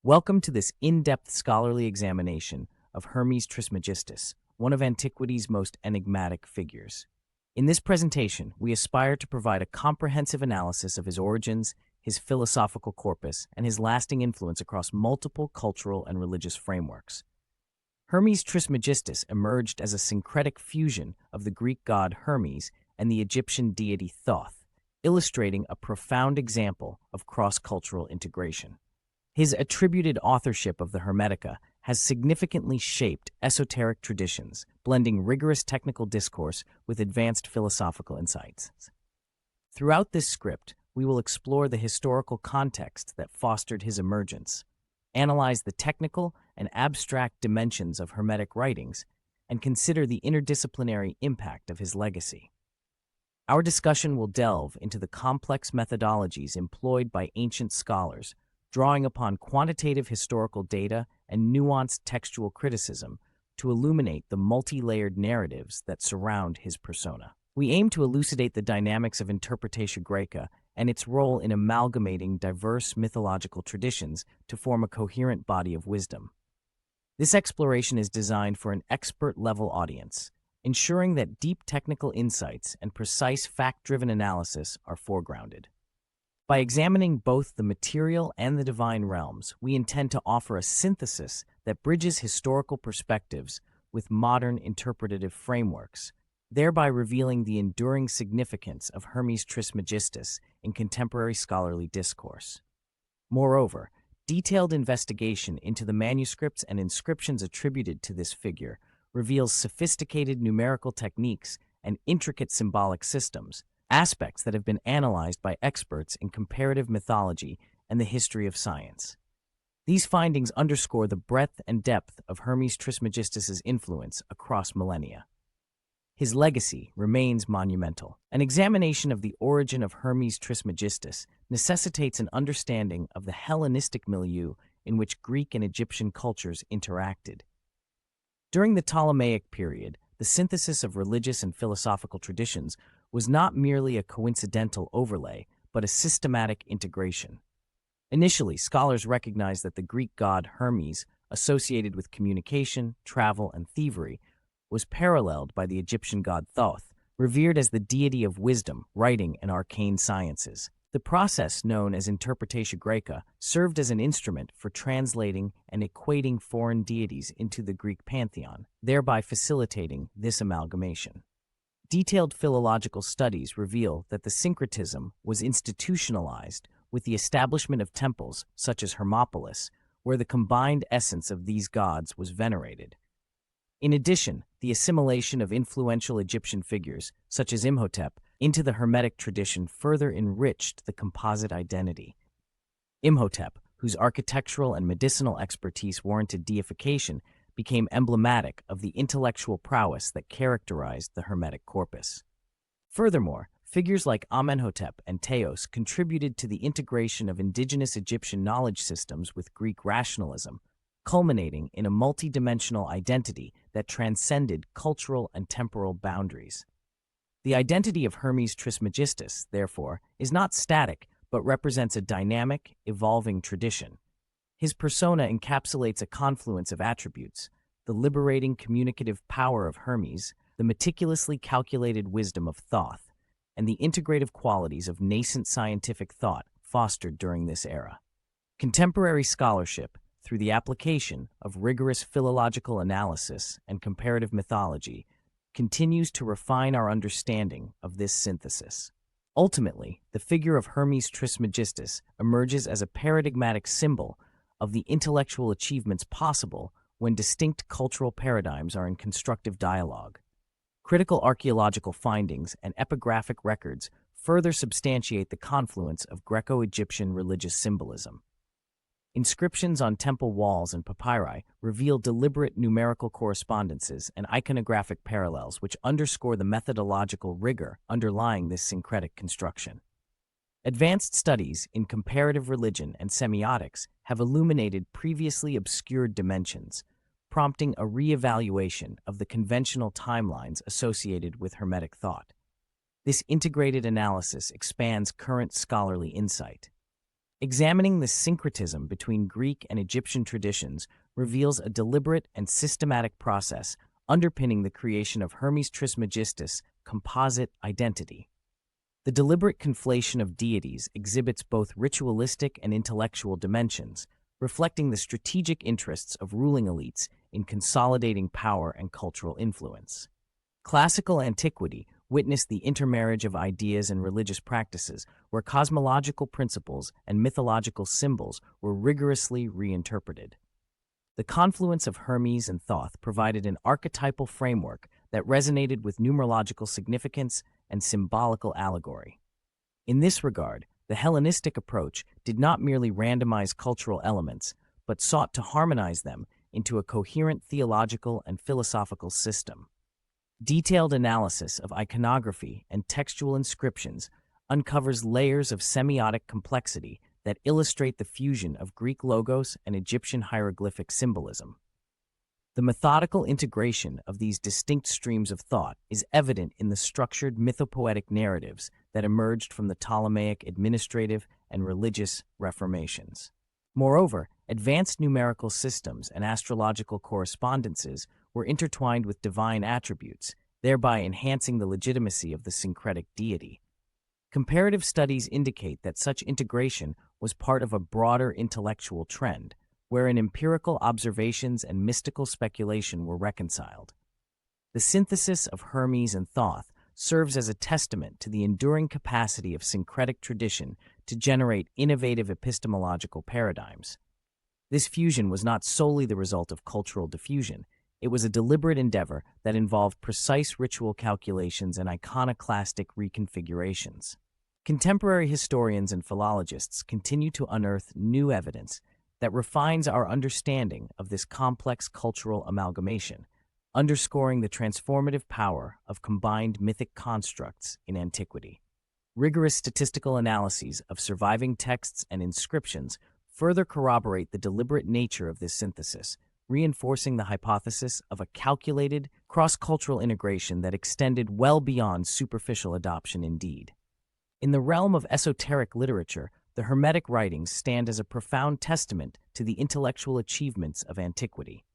Welcome to this in-depth scholarly examination of Hermes Trismegistus, one of antiquity's most enigmatic figures. In this presentation, we aspire to provide a comprehensive analysis of his origins, his philosophical corpus, and his lasting influence across multiple cultural and religious frameworks. Hermes Trismegistus emerged as a syncretic fusion of the Greek god Hermes and the Egyptian deity Thoth, illustrating a profound example of cross-cultural integration. His attributed authorship of the Hermetica has significantly shaped esoteric traditions, blending rigorous technical discourse with advanced philosophical insights. Throughout this script, we will explore the historical context that fostered his emergence, analyze the technical and abstract dimensions of Hermetic writings, and consider the interdisciplinary impact of his legacy. Our discussion will delve into the complex methodologies employed by ancient scholars, drawing upon quantitative historical data and nuanced textual criticism to illuminate the multi-layered narratives that surround his persona. We aim to elucidate the dynamics of Interpretatio Graeca and its role in amalgamating diverse mythological traditions to form a coherent body of wisdom. This exploration is designed for an expert-level audience, ensuring that deep technical insights and precise fact-driven analysis are foregrounded. By examining both the material and the divine realms, we intend to offer a synthesis that bridges historical perspectives with modern interpretative frameworks, thereby revealing the enduring significance of Hermes Trismegistus in contemporary scholarly discourse. Moreover, detailed investigation into the manuscripts and inscriptions attributed to this figure reveals sophisticated numerical techniques and intricate symbolic systems, aspects that have been analyzed by experts in comparative mythology and the history of science. These findings underscore the breadth and depth of Hermes Trismegistus's influence across millennia. His legacy remains monumental. An examination of the origin of Hermes Trismegistus necessitates an understanding of the Hellenistic milieu in which Greek and Egyptian cultures interacted. During the Ptolemaic period, the synthesis of religious and philosophical traditions was not merely a coincidental overlay, but a systematic integration. Initially, scholars recognized that the Greek god Hermes, associated with communication, travel, and thievery, was paralleled by the Egyptian god Thoth, revered as the deity of wisdom, writing, and arcane sciences. The process, known as Interpretatio Graeca, served as an instrument for translating and equating foreign deities into the Greek pantheon, thereby facilitating this amalgamation. Detailed philological studies reveal that the syncretism was institutionalized with the establishment of temples such as Hermopolis, where the combined essence of these gods was venerated. In addition, the assimilation of influential Egyptian figures, such as Imhotep, into the Hermetic tradition further enriched the composite identity. Imhotep, whose architectural and medicinal expertise warranted deification, became emblematic of the intellectual prowess that characterized the Hermetic corpus. Furthermore, figures like Amenhotep and Teos contributed to the integration of indigenous Egyptian knowledge systems with Greek rationalism, culminating in a multidimensional identity that transcended cultural and temporal boundaries. The identity of Hermes Trismegistus, therefore, is not static, but represents a dynamic, evolving tradition. His persona encapsulates a confluence of attributes: the liberating communicative power of Hermes, the meticulously calculated wisdom of Thoth, and the integrative qualities of nascent scientific thought fostered during this era. Contemporary scholarship, through the application of rigorous philological analysis and comparative mythology, continues to refine our understanding of this synthesis. Ultimately, the figure of Hermes Trismegistus emerges as a paradigmatic symbol of the intellectual achievements possible when distinct cultural paradigms are in constructive dialogue. Critical archaeological findings and epigraphic records further substantiate the confluence of Greco-Egyptian religious symbolism. Inscriptions on temple walls and papyri reveal deliberate numerical correspondences and iconographic parallels which underscore the methodological rigor underlying this syncretic construction. Advanced studies in comparative religion and semiotics have illuminated previously obscured dimensions, prompting a re-evaluation of the conventional timelines associated with Hermetic thought. This integrated analysis expands current scholarly insight. Examining the syncretism between Greek and Egyptian traditions reveals a deliberate and systematic process underpinning the creation of Hermes Trismegistus' composite identity. The deliberate conflation of deities exhibits both ritualistic and intellectual dimensions, reflecting the strategic interests of ruling elites in consolidating power and cultural influence. Classical antiquity witnessed the intermarriage of ideas and religious practices, where cosmological principles and mythological symbols were rigorously reinterpreted. The confluence of Hermes and Thoth provided an archetypal framework that resonated with numerological significance and symbolical allegory. In this regard, the Hellenistic approach did not merely randomize cultural elements, but sought to harmonize them into a coherent theological and philosophical system. Detailed analysis of iconography and textual inscriptions uncovers layers of semiotic complexity that illustrate the fusion of Greek logos and Egyptian hieroglyphic symbolism. The methodical integration of these distinct streams of thought is evident in the structured mythopoetic narratives that emerged from the Ptolemaic administrative and religious reformations. Moreover, advanced numerical systems and astrological correspondences were intertwined with divine attributes, thereby enhancing the legitimacy of the syncretic deity. Comparative studies indicate that such integration was part of a broader intellectual trend, wherein empirical observations and mystical speculation were reconciled. The synthesis of Hermes and Thoth serves as a testament to the enduring capacity of syncretic tradition to generate innovative epistemological paradigms. This fusion was not solely the result of cultural diffusion. It was a deliberate endeavor that involved precise ritual calculations and iconoclastic reconfigurations. Contemporary historians and philologists continue to unearth new evidence that refines our understanding of this complex cultural amalgamation, underscoring the transformative power of combined mythic constructs in antiquity. Rigorous statistical analyses of surviving texts and inscriptions further corroborate the deliberate nature of this synthesis, reinforcing the hypothesis of a calculated, cross-cultural integration that extended well beyond superficial adoption indeed. In the realm of esoteric literature, the Hermetic writings stand as a profound testament to the intellectual achievements of antiquity.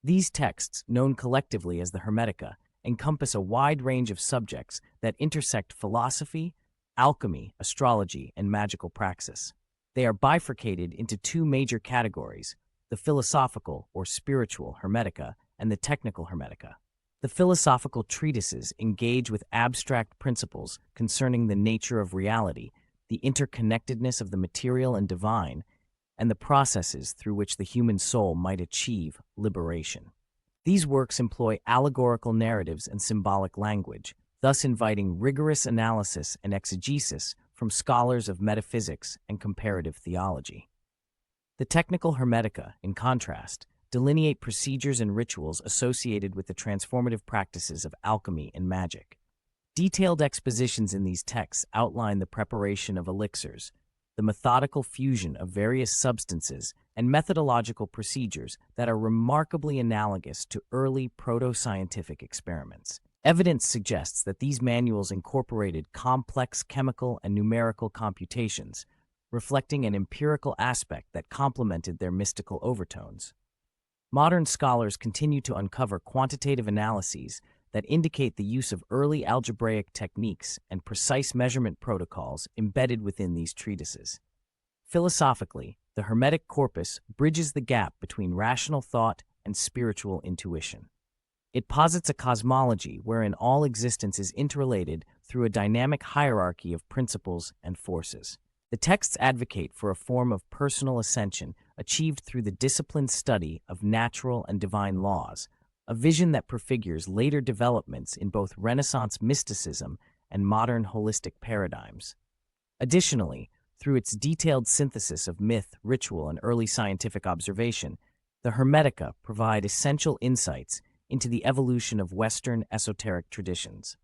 These texts, known collectively as the Hermetica, encompass a wide range of subjects that intersect philosophy, alchemy, astrology, and magical praxis. They are bifurcated into two major categories: the philosophical or spiritual Hermetica and the technical Hermetica. The philosophical treatises engage with abstract principles concerning the nature of reality, the interconnectedness of the material and divine, and the processes through which the human soul might achieve liberation. These works employ allegorical narratives and symbolic language, thus inviting rigorous analysis and exegesis from scholars of metaphysics and comparative theology. The technical Hermetica, in contrast, delineate procedures and rituals associated with the transformative practices of alchemy and magic. Detailed expositions in these texts outline the preparation of elixirs, the methodical fusion of various substances, and methodological procedures that are remarkably analogous to early proto-scientific experiments. Evidence suggests that these manuals incorporated complex chemical and numerical computations, reflecting an empirical aspect that complemented their mystical overtones. Modern scholars continue to uncover quantitative analyses that indicate the use of early algebraic techniques and precise measurement protocols embedded within these treatises. Philosophically, the Hermetic corpus bridges the gap between rational thought and spiritual intuition. It posits a cosmology wherein all existence is interrelated through a dynamic hierarchy of principles and forces. The texts advocate for a form of personal ascension achieved through the disciplined study of natural and divine laws, a vision that prefigures later developments in both Renaissance mysticism and modern holistic paradigms. Additionally, through its detailed synthesis of myth, ritual, and early scientific observation, the Hermetica provide essential insights into the evolution of Western esoteric traditions.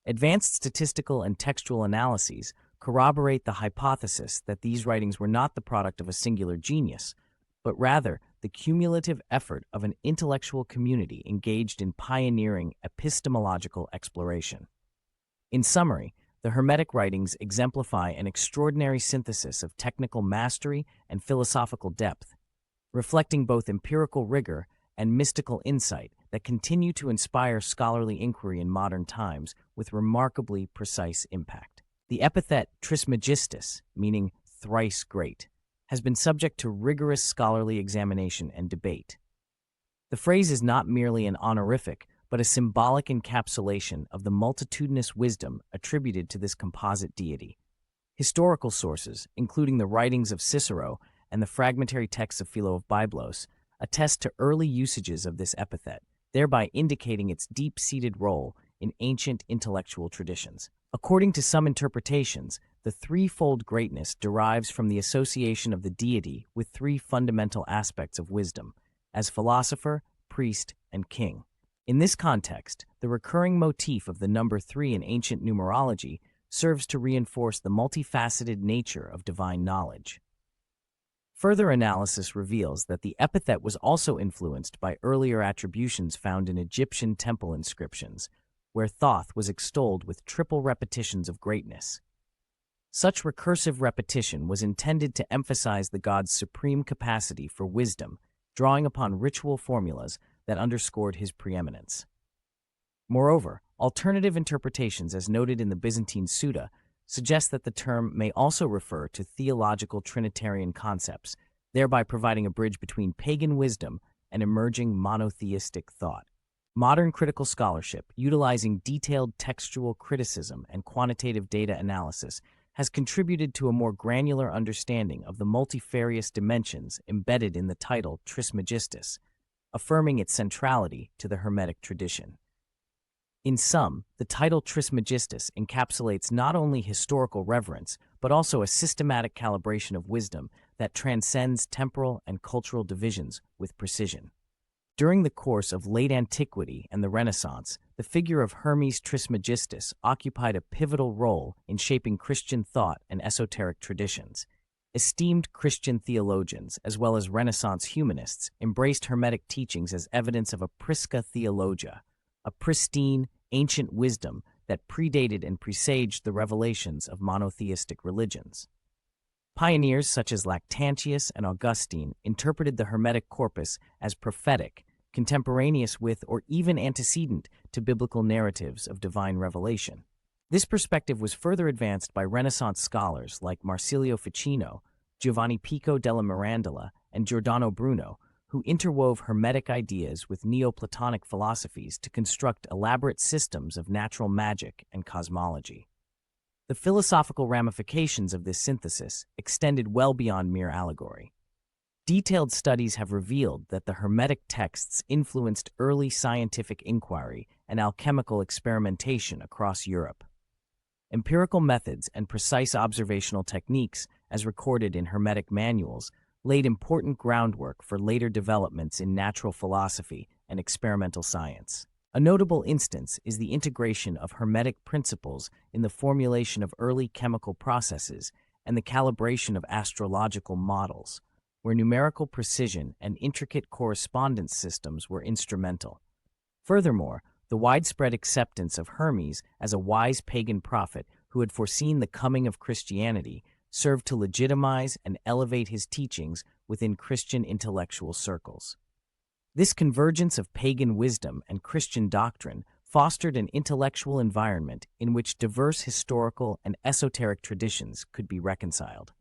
Advanced statistical and textual analyses corroborate the hypothesis that these writings were not the product of a singular genius, but rather the cumulative effort of an intellectual community engaged in pioneering epistemological exploration. In summary, the Hermetic writings exemplify an extraordinary synthesis of technical mastery and philosophical depth, reflecting both empirical rigor and mystical insight that continue to inspire scholarly inquiry in modern times with remarkably precise impact. The epithet Trismegistus, meaning thrice great, has been subject to rigorous scholarly examination and debate. The phrase is not merely an honorific, but a symbolic encapsulation of the multitudinous wisdom attributed to this composite deity. Historical sources, including the writings of Cicero and the fragmentary texts of Philo of Byblos, attest to early usages of this epithet, thereby indicating its deep-seated role in ancient intellectual traditions. According to some interpretations, the threefold greatness derives from the association of the deity with three fundamental aspects of wisdom, as philosopher, priest, and king. In this context, the recurring motif of the number 3 in ancient numerology serves to reinforce the multifaceted nature of divine knowledge. Further analysis reveals that the epithet was also influenced by earlier attributions found in Egyptian temple inscriptions, where Thoth was extolled with triple repetitions of greatness. Such recursive repetition was intended to emphasize the god's supreme capacity for wisdom, drawing upon ritual formulas that underscored his preeminence. Moreover, alternative interpretations, as noted in the Byzantine Suda, suggest that the term may also refer to theological Trinitarian concepts, thereby providing a bridge between pagan wisdom and emerging monotheistic thought. Modern critical scholarship, utilizing detailed textual criticism and quantitative data analysis, has contributed to a more granular understanding of the multifarious dimensions embedded in the title Trismegistus, affirming its centrality to the Hermetic tradition. In sum, the title Trismegistus encapsulates not only historical reverence, but also a systematic calibration of wisdom that transcends temporal and cultural divisions with precision. During the course of late antiquity and the Renaissance, the figure of Hermes Trismegistus occupied a pivotal role in shaping Christian thought and esoteric traditions. Esteemed Christian theologians, as well as Renaissance humanists, embraced Hermetic teachings as evidence of a prisca theologia, a pristine, ancient wisdom that predated and presaged the revelations of monotheistic religions. Pioneers such as Lactantius and Augustine interpreted the Hermetic corpus as prophetic, contemporaneous with or even antecedent to biblical narratives of divine revelation. This perspective was further advanced by Renaissance scholars like Marsilio Ficino, Giovanni Pico della Mirandola, and Giordano Bruno, who interwove Hermetic ideas with Neoplatonic philosophies to construct elaborate systems of natural magic and cosmology. The philosophical ramifications of this synthesis extended well beyond mere allegory. Detailed studies have revealed that the Hermetic texts influenced early scientific inquiry and alchemical experimentation across Europe. Empirical methods and precise observational techniques, as recorded in Hermetic manuals, laid important groundwork for later developments in natural philosophy and experimental science. A notable instance is the integration of Hermetic principles in the formulation of early chemical processes and the calibration of astrological models, where numerical precision and intricate correspondence systems were instrumental. Furthermore, the widespread acceptance of Hermes as a wise pagan prophet who had foreseen the coming of Christianity served to legitimize and elevate his teachings within Christian intellectual circles. This convergence of pagan wisdom and Christian doctrine fostered an intellectual environment in which diverse historical and esoteric traditions could be reconciled.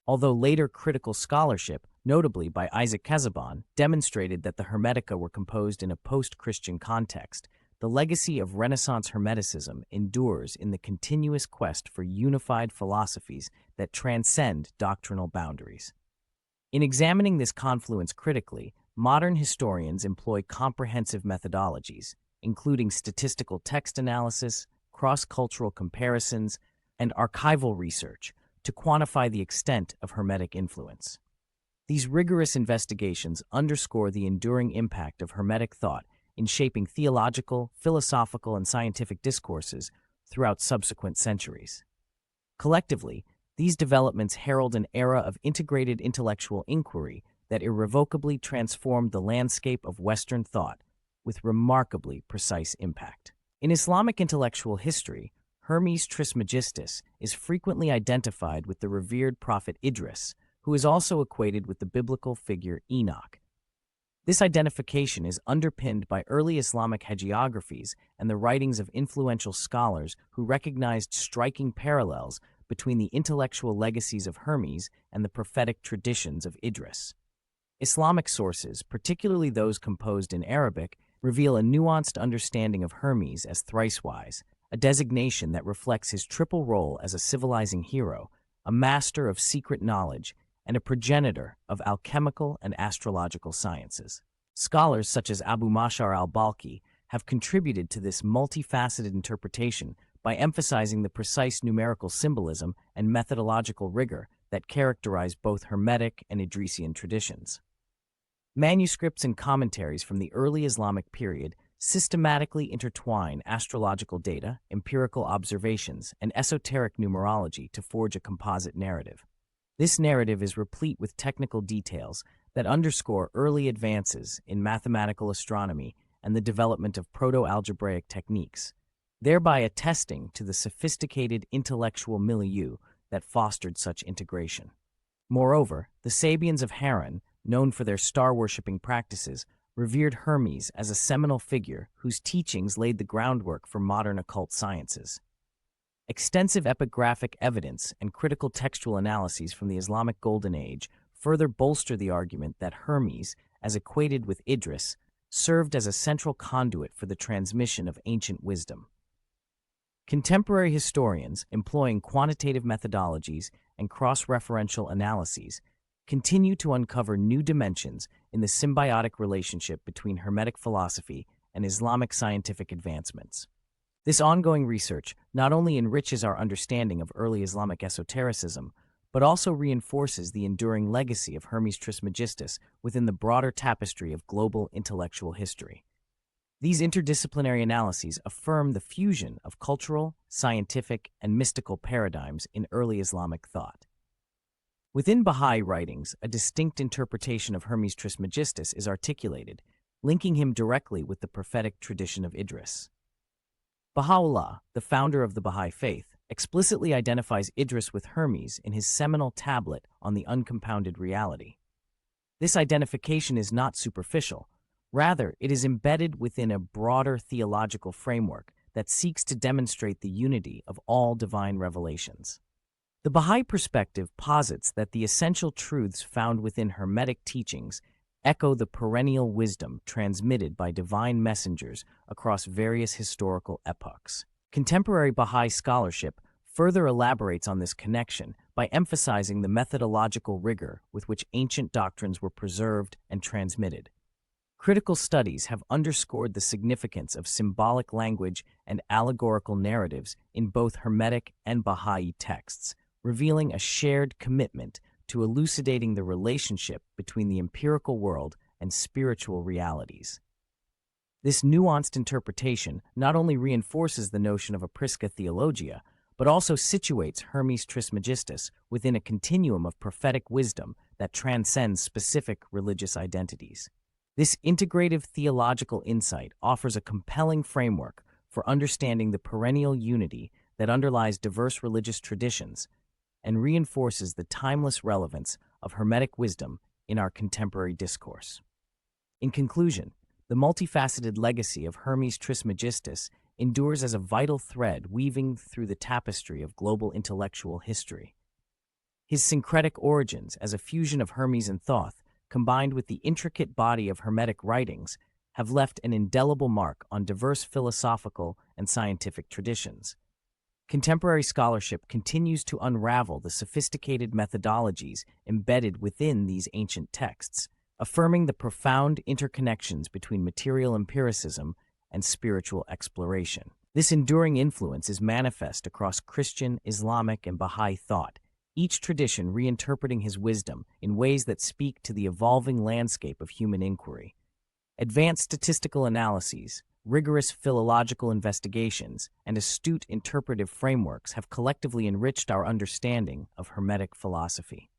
Although later critical scholarship, notably by Isaac Casaubon, demonstrated that the Hermetica were composed in a post-Christian context, the legacy of Renaissance Hermeticism endures in the continuous quest for unified philosophies that transcend doctrinal boundaries. In examining this confluence critically, modern historians employ comprehensive methodologies, including statistical text analysis, cross-cultural comparisons, and archival research, to quantify the extent of Hermetic influence. These rigorous investigations underscore the enduring impact of Hermetic thought in shaping theological, philosophical, and scientific discourses throughout subsequent centuries. Collectively, these developments herald an era of integrated intellectual inquiry that irrevocably transformed the landscape of Western thought with remarkably precise impact. In Islamic intellectual history, Hermes Trismegistus is frequently identified with the revered prophet Idris, who is also equated with the biblical figure Enoch. This identification is underpinned by early Islamic hagiographies and the writings of influential scholars who recognized striking parallels between the intellectual legacies of Hermes and the prophetic traditions of Idris. Islamic sources, particularly those composed in Arabic, reveal a nuanced understanding of Hermes as thrice-wise, a designation that reflects his triple role as a civilizing hero, a master of secret knowledge, and a progenitor of alchemical and astrological sciences. Scholars such as Abu Mashar al-Balkhi have contributed to this multifaceted interpretation by emphasizing the precise numerical symbolism and methodological rigor that characterize both Hermetic and Idrisian traditions. Manuscripts and commentaries from the early Islamic period systematically intertwine astrological data, empirical observations, and esoteric numerology to forge a composite narrative. This narrative is replete with technical details that underscore early advances in mathematical astronomy and the development of proto-algebraic techniques, thereby attesting to the sophisticated intellectual milieu that fostered such integration. Moreover, the Sabians of Haran, known for their star-worshipping practices, revered Hermes as a seminal figure whose teachings laid the groundwork for modern occult sciences. Extensive epigraphic evidence and critical textual analyses from the Islamic Golden Age further bolster the argument that Hermes, as equated with Idris, served as a central conduit for the transmission of ancient wisdom. Contemporary historians, employing quantitative methodologies and cross-referential analyses, continue to uncover new dimensions in the symbiotic relationship between Hermetic philosophy and Islamic scientific advancements. This ongoing research not only enriches our understanding of early Islamic esotericism, but also reinforces the enduring legacy of Hermes Trismegistus within the broader tapestry of global intellectual history. These interdisciplinary analyses affirm the fusion of cultural, scientific, and mystical paradigms in early Islamic thought. Within Baha'i writings, a distinct interpretation of Hermes Trismegistus is articulated, linking him directly with the prophetic tradition of Idris. Baha'u'llah, the founder of the Baha'i faith, explicitly identifies Idris with Hermes in his seminal tablet on the uncompounded reality. This identification is not superficial. Rather, it is embedded within a broader theological framework that seeks to demonstrate the unity of all divine revelations. The Baha'i perspective posits that the essential truths found within Hermetic teachings echo the perennial wisdom transmitted by divine messengers across various historical epochs. Contemporary Baha'i scholarship further elaborates on this connection by emphasizing the methodological rigor with which ancient doctrines were preserved and transmitted. Critical studies have underscored the significance of symbolic language and allegorical narratives in both Hermetic and Baha'i texts, revealing a shared commitment to elucidating the relationship between the empirical world and spiritual realities. This nuanced interpretation not only reinforces the notion of a prisca theologia, but also situates Hermes Trismegistus within a continuum of prophetic wisdom that transcends specific religious identities. This integrative theological insight offers a compelling framework for understanding the perennial unity that underlies diverse religious traditions and reinforces the timeless relevance of Hermetic wisdom in our contemporary discourse. In conclusion, the multifaceted legacy of Hermes Trismegistus endures as a vital thread weaving through the tapestry of global intellectual history. His syncretic origins as a fusion of Hermes and Thoth, combined with the intricate body of Hermetic writings, have left an indelible mark on diverse philosophical and scientific traditions. Contemporary scholarship continues to unravel the sophisticated methodologies embedded within these ancient texts, affirming the profound interconnections between material empiricism and spiritual exploration. This enduring influence is manifest across Christian, Islamic, and Baha'i thought, each tradition reinterpreting his wisdom in ways that speak to the evolving landscape of human inquiry. Advanced statistical analyses, rigorous philological investigations, and astute interpretive frameworks have collectively enriched our understanding of Hermetic philosophy.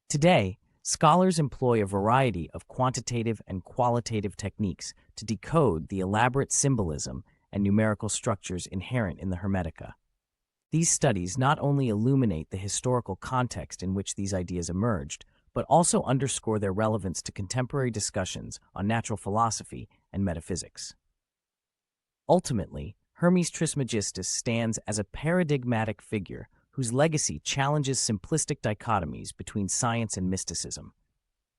Today, scholars employ a variety of quantitative and qualitative techniques to decode the elaborate symbolism and numerical structures inherent in the Hermetica. These studies not only illuminate the historical context in which these ideas emerged, but also underscore their relevance to contemporary discussions on natural philosophy and metaphysics. Ultimately, Hermes Trismegistus stands as a paradigmatic figure whose legacy challenges simplistic dichotomies between science and mysticism.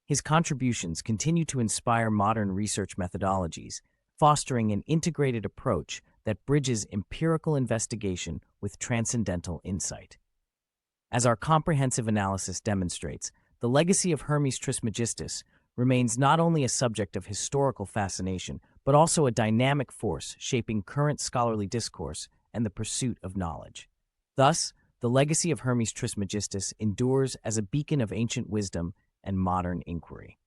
His contributions continue to inspire modern research methodologies, fostering an integrated approach that bridges empirical investigation with transcendental insight. As our comprehensive analysis demonstrates, the legacy of Hermes Trismegistus remains not only a subject of historical fascination, but also a dynamic force shaping current scholarly discourse and the pursuit of knowledge. Thus, the legacy of Hermes Trismegistus endures as a beacon of ancient wisdom and modern inquiry.